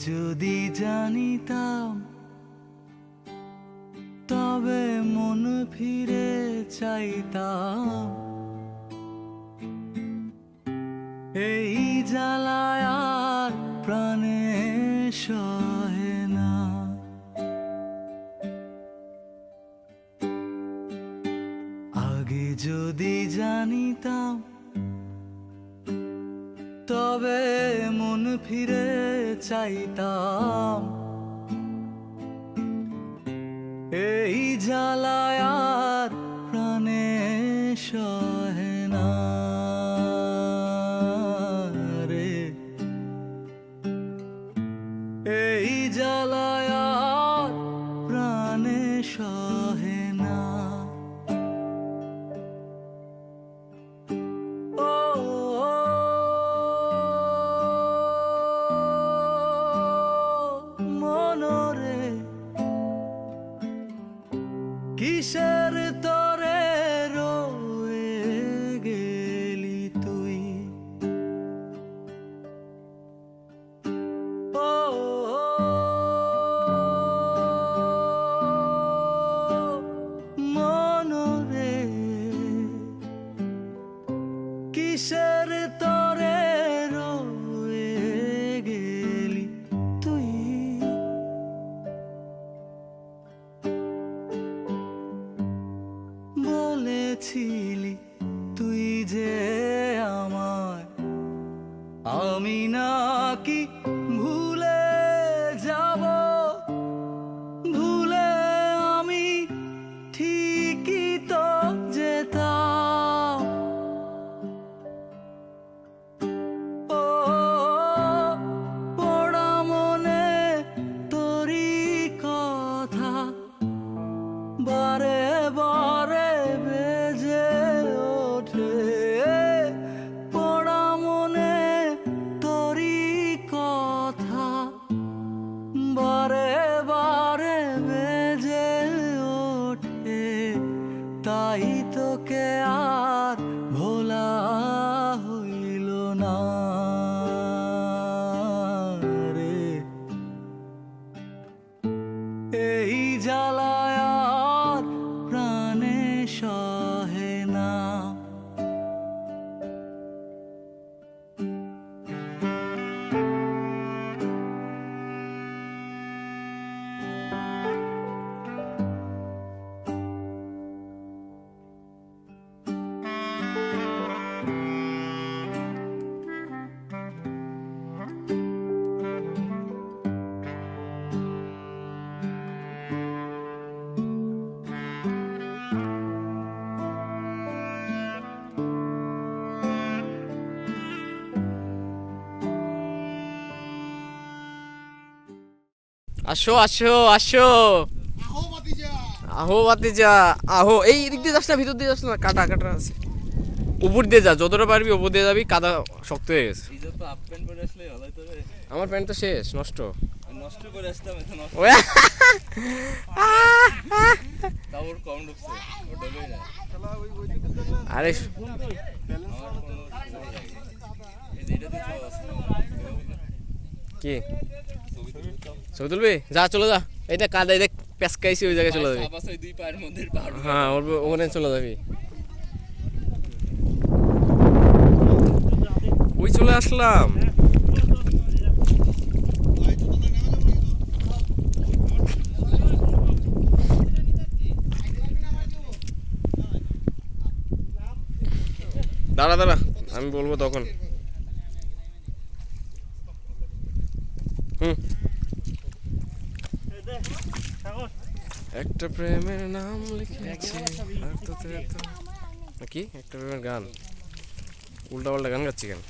যদি জানিতাম তবে মন ফিরে চাইতাম, এই জ্বালায় আর প্রাণে সহে না। আগে যদি জানিতাম তবে মন ফিরে চাইতাম, এই জ্বালায় আর প্রাণে সহে না রে, এই জ্বালায় আর প্রাণে সহে না। কিসের তরে রয়ে গেলি তুই, ও মনরে, কিসের তরে রয়ে গেলি তুই। বলেছিলি তুই যে আমায়, আমি নাকি ভুলে যাব, ভুলে আমি ঠিকই তো যেতাম। ও পড়া মনে তোরই কথা বারে বারে বেজে ওঠে, পড়া মনে তোরই কথা বারে বারে বেজে ওঠে। তাই তোকে আর ভোলা হইল না রে, এই জ্বালায় আর প্রাণে সহে না। আসো আসো আসো, আহো ভাতিজা আহো। এই দিক দিয়ে যাস না, ভিতর দিয়ে যাস না, কাটা কাটা আছে। উপর দিয়ে যা, যতটা পারবি উপর দিয়ে যাবি, কাদা শক্ত হয়ে গেছে। আমার প্যান্ট তো শেষ, নষ্ট করে আসতাম, এখন কম ঢুকছে। আরে কি ছবি তুলবি? যা চলে যা, এইটা কাদায় দেখ পেঁচকাইছি, ওই জায়গায় চলে যাবি। হ্যাঁ ওখানে চলে যাবি। ওই চলে আসলাম। দাঁড়া দাঁড়া, আমি বলবো তখন। একটা প্রেমের নাম লিখেছি আর তোদের কি একটা প্রেমের গান, উল্টা পাল্টা গান গাচ্ছি কেন?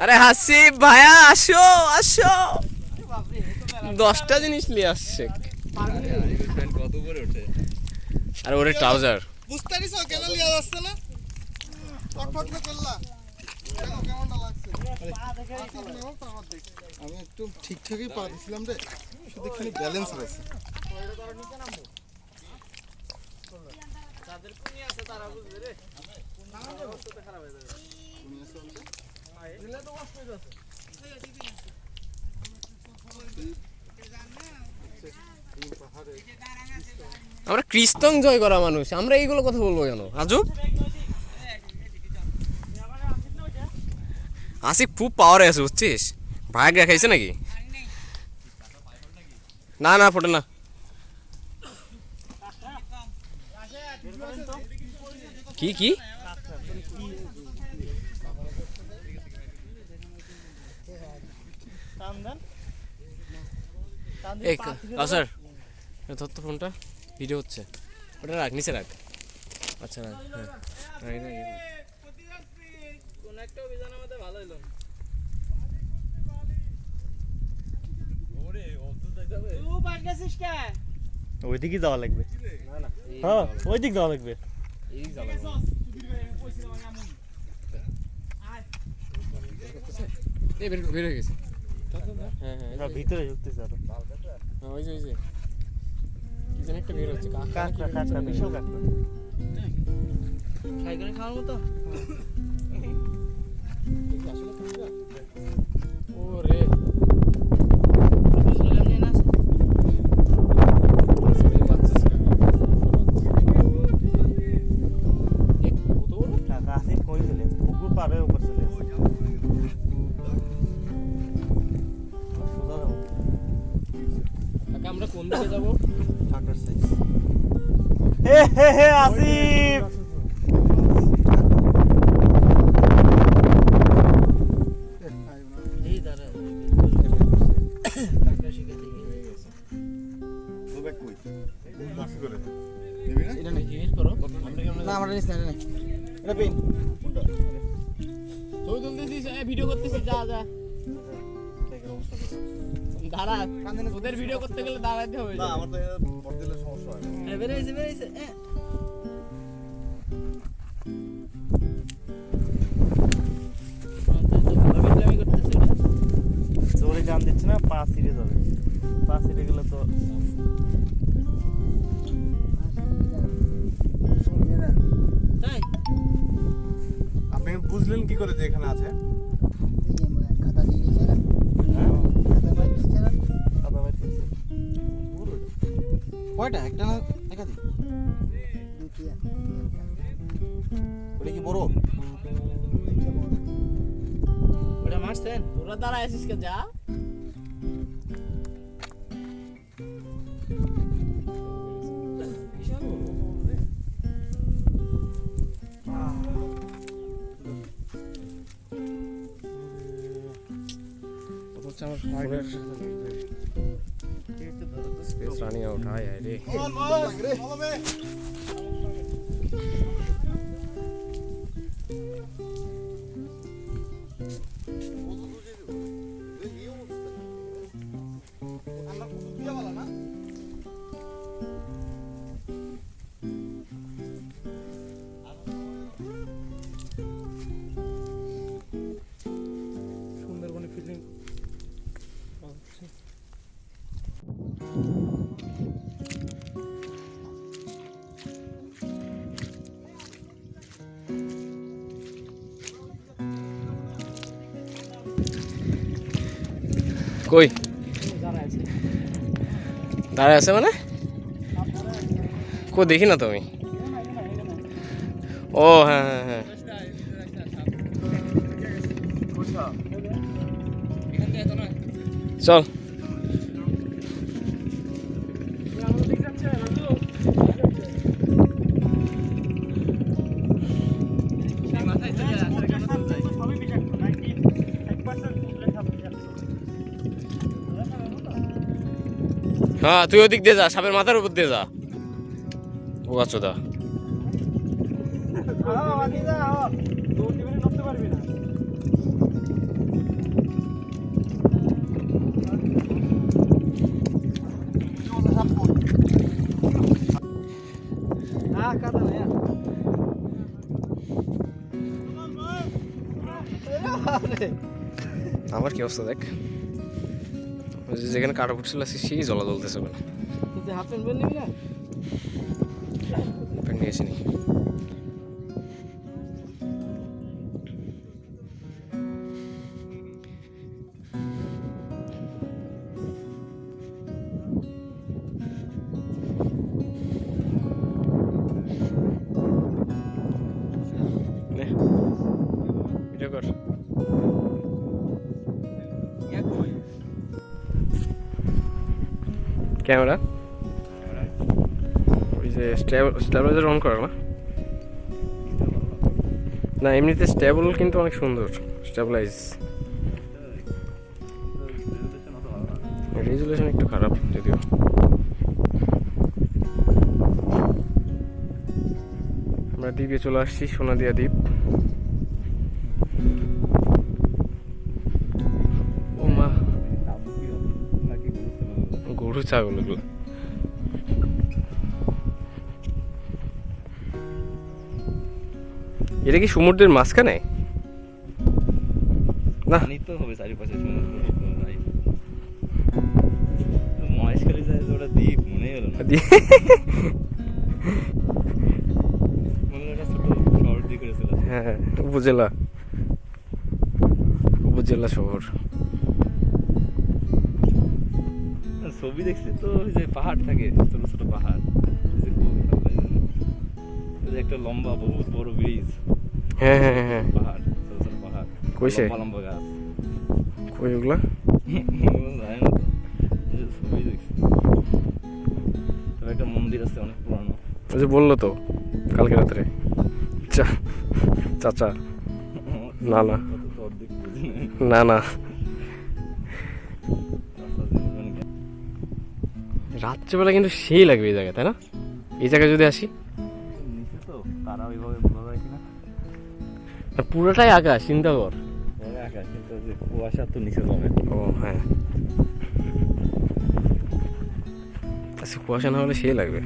আরে হাসিব ভাইয়া আসো আসো, 10টা জিনিস নিয়ে আসছে। কত করে ওঠে? আর ওরে ট্রাউজার বুঝতে পারিস কেন লিয়া যাচ্ছে না? ফটফট করে করলা কেমনটা লাগছে? আমি একটু ঠিকঠাকই পা দিছিলাম রে, শুধু খালি ব্যালেন্স রয়েছে। যাদের কোনি আছে তারা বুঝবে রে, না অবস্থা খারাপ হয়ে যাবে। কোনি আছে বলতে দিলে তো কষ্ট হইছে। আমরা কৃষ্ণং জয় করা মানুষ, আমরা এইগুলো কথা বলবো কেন আজব? আসিফ খুব পাওয়ারে আছে বুঝছিস, ভাগ্যা খাইছে নাকি? না না ফোটে না। কি কি স্যার ধর তো ফোনটা, ভিডিও হচ্ছে, ওটা রাখ নিচে রাখ। আচ্ছা রাখ, হ্যাঁ কোন একটা অভিযান আমাদের ভালো হলো। তুই বাড়ি গেছিস কে? ওইদিকে যাওয়া লাগবে। হ্যাঁ ওইদিক যাওয়া লাগবে। বের হয়ে গেছে। হ্যাঁ হ্যাঁ ভিতরে ঢুকতেছে আরো। হ্যাঁ ওই যে কি যেন একটা বের হচ্ছে, কাঁকড়া বিশাল কাঁকড়া। খাই করে খাওয়ার মতো। ও রে আসিফ কই চলে পুকুর পাড়ে উপর চলে আসে। সোজা যাবো। আমরা কোন দিকে যাবো? কাঁকড়ার সাইজ। হে আসিফ এই দাঁড়া কাকা শিখাতে গিয়ে গেছে। এটা নাকি বের করো, আমরা কেমন না আমরা নিস না না এটা পেন ছবি তুলতেছিস, ভিডিও করতেছিস, যা যা দাঁড়া, ওদের ভিডিও করতে গেলে দাঁড়াতে হবে। না আমার তো বড় দিলে সমস্যা হয় না। বেরিয়েছে জোরে টান দিচ্ছে না, পা ছিঁড়ে যাবে। পা ছিঁড়ে গেলে তো তাই আপনি বুঝলেন কি করে যে এখানে আছে? কাদা বাইর করছে। কয়টা? একটা না একাধিক? ওটা কি বড়? ওটা মারছেন? তোরা দাঁড়ায় আছিস কে, যা स्पेस रानी उठा यार रे। সুন্দরবনে ফিলিং কই দাঁড়ায় আছে মানে? কো দেখি না তো আমি। ও হ্যাঁ হ্যাঁ হ্যাঁ চল। হ্যাঁ তুই ওদিক দিয়ে যা, সাপের মাথার উপর দিয়ে যা। ও আচ্ছা দা আমার কি অবস্থা দেখ, যেখানে কাটা ফুটছিল সেই জলা জ্বলতেছে। হাফ প্যান্ট বের নিবি না? প্যান্ট নিয়ে আসিনি। কর। ক্যামেরা ওই যে স্টেবিলাইজার অন করা না? না এমনিতে স্টেবল কিন্তু অনেক সুন্দর স্টেবিলাইজ। রেজুলেশন একটু খারাপ যদিও। আমরা দ্বীপে চলে আসছি, সোনাদিয়া দ্বীপ। ও মা, গরু ছাগল এগুলো। এটা কি সমুদ্রের মাঝখানে? না পানি তো হবে চারিপাশে সমুদ্র নাই। মহেশখালী যায় তো ওটা দ্বীপ মনেই হলো না। মনে হলো একটা ছোট শহর দিয়ে করেছিল। হ্যাঁ, উপজেলা শহর। ছবি দেখছি তো ওই যে পাহাড় থাকে, ছোট ছোট পাহাড়, ওই যে একটা লম্বা বহুত বড় ব্রিজ। হ্যাঁ হ্যাঁ হ্যাঁ, পাহাড়, ছোট ছোট পাহাড়, কইছে লম্বা লম্বা গাছ। কই ওগুলা? জানি না তো, ওই যে ছবি দেখছি। তবে একটা মন্দির আছে অনেক পুরানো। ওই যে বললো তো কালকে রাত্রে চাচা। না না তো অর্ধেক বুঝি নাই। না না, রাত্রেবেলা কিন্তু সেই লাগবে এই জায়গায়, তাই না? এই জায়গায় যদি আসি, নিচে তো তারা ওইভাবে বোঝা যায় কিনা। আর পুরোটাই আকাশ, চিন্তা কর। আকাশ কিন্তু ওই যে কুয়াশা তো নিচে জমে। ও হ্যাঁ, আচ্ছা কুয়াশা না হলে সেই লাগবে।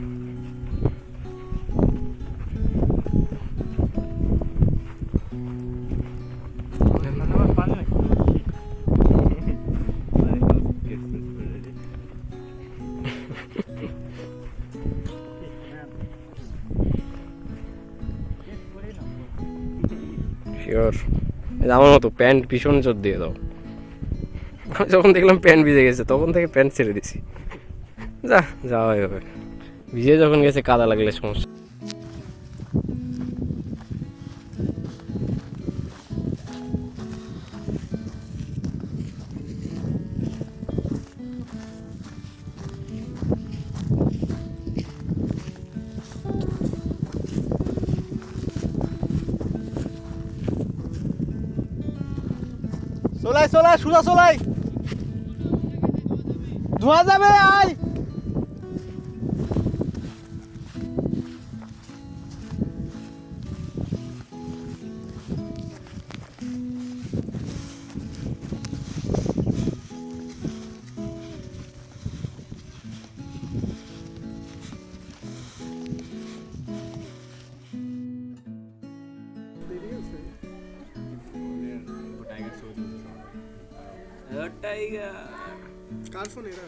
শিওর, আমার মতো প্যান্ট পিছনে চোর দিয়ে দাও। আমি যখন দেখলাম প্যান্ট ভিজে গেছে তখন থেকে প্যান্ট ছেড়ে দিছি। যাওয়া হবে, ভিজে যখন গেছে কাদা লাগলে সমস্যা। চলাই চলাই সোজা চলাই, ধোয়া যাবে। আয় কার ফোন? এরা